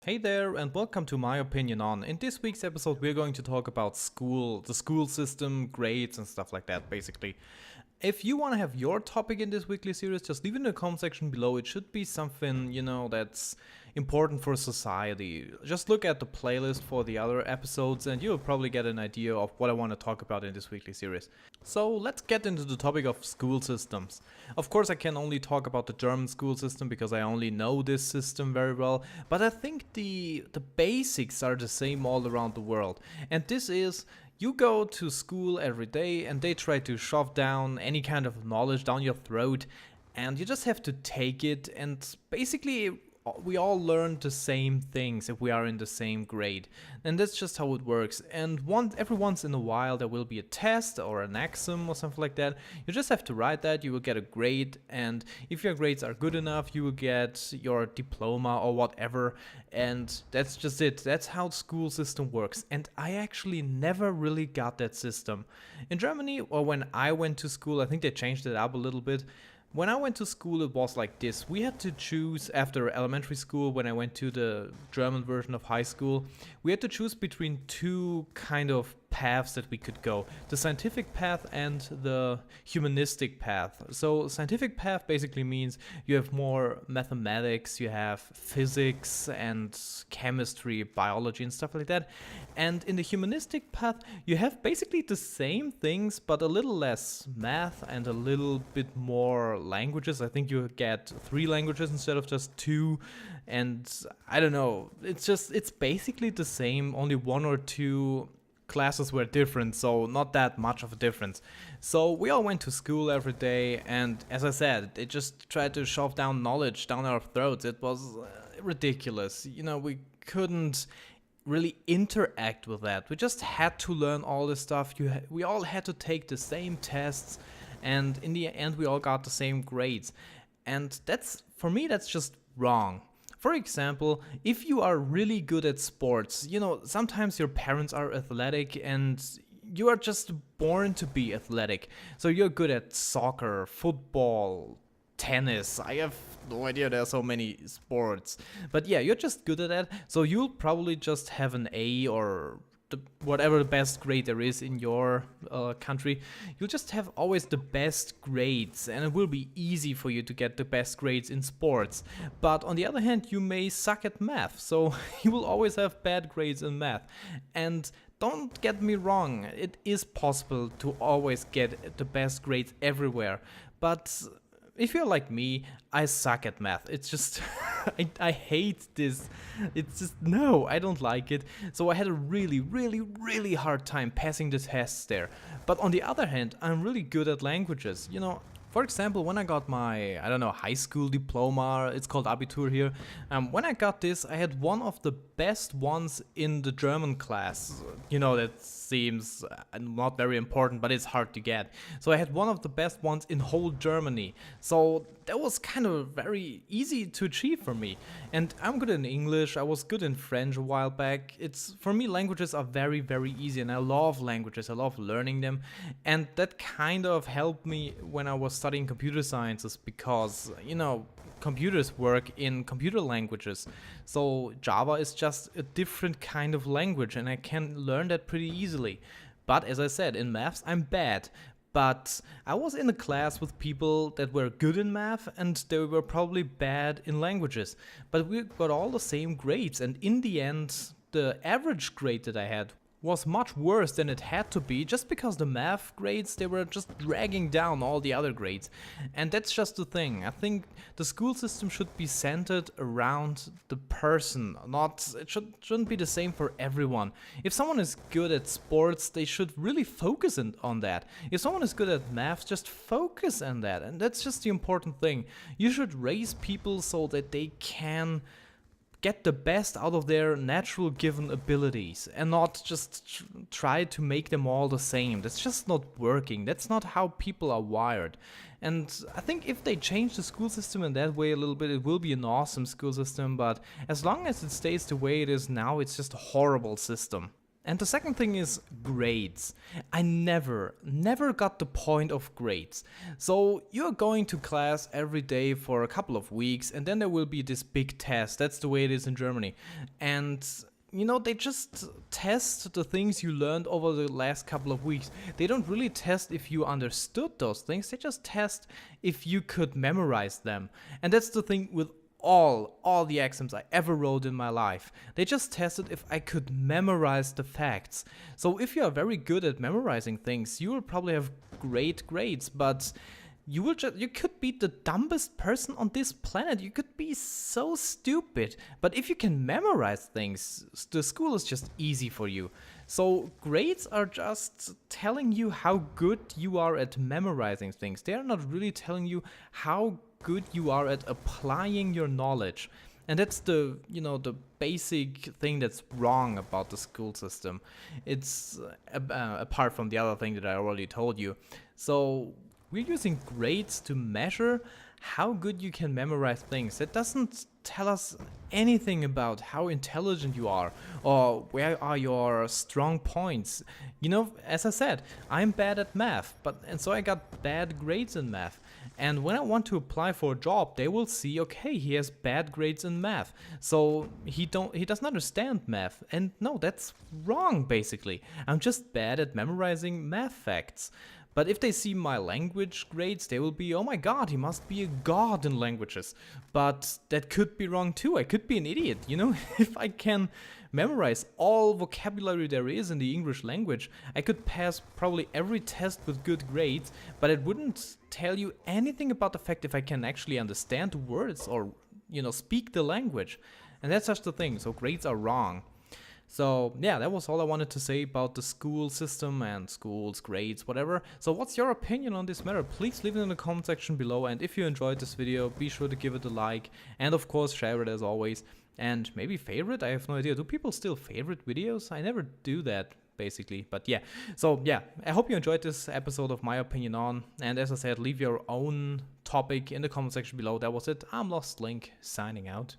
Hey there and welcome to My Opinion On. In this week's episode we're going to talk about school, the school system, grades and stuff like that basically. If you want to have your topic in this weekly series, just leave it in the comment section below. It should be something, that's important for society. Just look at the playlist for the other episodes and you'll probably get an idea of what I want to talk about in this weekly series. So let's get into the topic of school systems. Of course I can only talk about the German school system because I only know this system very well, but I think the basics are the same all around the world. And this is, you go to school every day and they try to shove down any kind of knowledge down your throat and you just have to take it, and basically we all learn the same things if we are in the same grade, and that's just how it works. And every once in a while there will be a test or an exam or something like that. You just have to write that, you will get a grade, and if your grades are good enough you will get your diploma or whatever, and that's just it. That's how the school system works, and I actually never really got that system. In Germany, or when I went to school, I think they changed it up a little bit. When I went to school it was like this. We had to choose after elementary school. When I went to the German version of high school, we had to choose between two kind of paths that we could go: the scientific path and the humanistic path. So scientific path basically means you have more mathematics, you have physics and chemistry, biology and stuff like that. And in the humanistic path you have basically the same things but a little less math and a little bit more languages. I think you get 3 languages instead of just 2, and I don't know, it's basically the same, only 1 or 2 classes were different, so not that much of a difference. So we all went to school every day, and as I said, they just tried to shove down knowledge down our throats. It was ridiculous. We couldn't really interact with that. We just had to learn all this stuff. We all had to take the same tests, and in the end we all got the same grades. And that's, for me, that's just wrong. For example, if you are really good at sports, sometimes your parents are athletic and you are just born to be athletic. So you're good at soccer, football, tennis. I have no idea, there are so many sports. But yeah, you're just good at that. So you'll probably just have an A, or whatever the best grade there is in your country. You'll just have always the best grades, and it will be easy for you to get the best grades in sports. But on the other hand, you may suck at math, so you will always have bad grades in math. And don't get me wrong, it is possible to always get the best grades everywhere, but if you're like me, I suck at math. It's just, I hate this. It's just, no, I don't like it. So I had a really, really, really hard time passing the tests there. But on the other hand, I'm really good at languages. For example, when I got my, high school diploma, it's called Abitur here. When I got this, I had one of the best ones in the German class. That seems not very important, but it's hard to get. So I had one of the best ones in whole Germany. So that was kind of very easy to achieve for me. And I'm good in English, I was good in French a while back. For me, languages are very, very easy, and I love languages, I love learning them. And that kind of helped me when I was studying computer sciences, because, computers work in computer languages. So Java is just a different kind of language, and I can learn that pretty easily. But as I said, in maths I'm bad. But I was in a class with people that were good in math and they were probably bad in languages. But we got all the same grades, and in the end, the average grade that I had was much worse than it had to be, just because the math grades, they were just dragging down all the other grades. And that's just the thing. I think the school system should be centered around the person, it shouldn't be the same for everyone. If someone is good at sports, they should really focus on that. If someone is good at math, just focus on that. And that's just the important thing. You should raise people so that they can get the best out of their natural given abilities, and not just try to make them all the same. That's just not working. That's not how people are wired. And I think if they change the school system in that way a little bit, it will be an awesome school system. But as long as it stays the way it is now, it's just a horrible system. And the second thing is grades. I never got the point of grades. So you're going to class every day for a couple of weeks, and then there will be this big test. That's the way it is in Germany. And you know, they just test the things you learned over the last couple of weeks. They don't really test if you understood those things. They just test if you could memorize them. And that's the thing with all the exams I ever wrote in my life. They just tested if I could memorize the facts. So if you are very good at memorizing things, you will probably have great grades, but you could be the dumbest person on this planet. You could be so stupid. But if you can memorize things, the school is just easy for you. So grades are just telling you how good you are at memorizing things. They are not really telling you how good you are at applying your knowledge. And that's the basic thing that's wrong about the school system. It's apart from the other thing that I already told you. So we're using grades to measure how good you can memorize things. That doesn't tell us anything about how intelligent you are or where are your strong points. You know, as I said, I'm bad at math, and so I got bad grades in math. And when I want to apply for a job, they will see, okay, he has bad grades in math, so he doesn't understand math. And no, that's wrong, basically. I'm just bad at memorizing math facts. But if they see my language grades, they will be, oh my god, he must be a god in languages. But that could be wrong too. I could be an idiot, you know? If I can memorize all vocabulary there is in the English language, I could pass probably every test with good grades, but it wouldn't tell you anything about the fact if I can actually understand the words or, speak the language. And that's just the thing, so grades are wrong. So yeah, that was all I wanted to say about the school system and schools, grades, whatever. So what's your opinion on this matter? Please leave it in the comment section below, and if you enjoyed this video, be sure to give it a like, and of course share it as always, and maybe favorite. I have no idea. Do people still favorite videos? I never do that, basically. But yeah, so yeah, I hope you enjoyed this episode of My Opinion On, and as I said, leave your own topic in the comment section below. That was it. I'm iLostLink, signing out.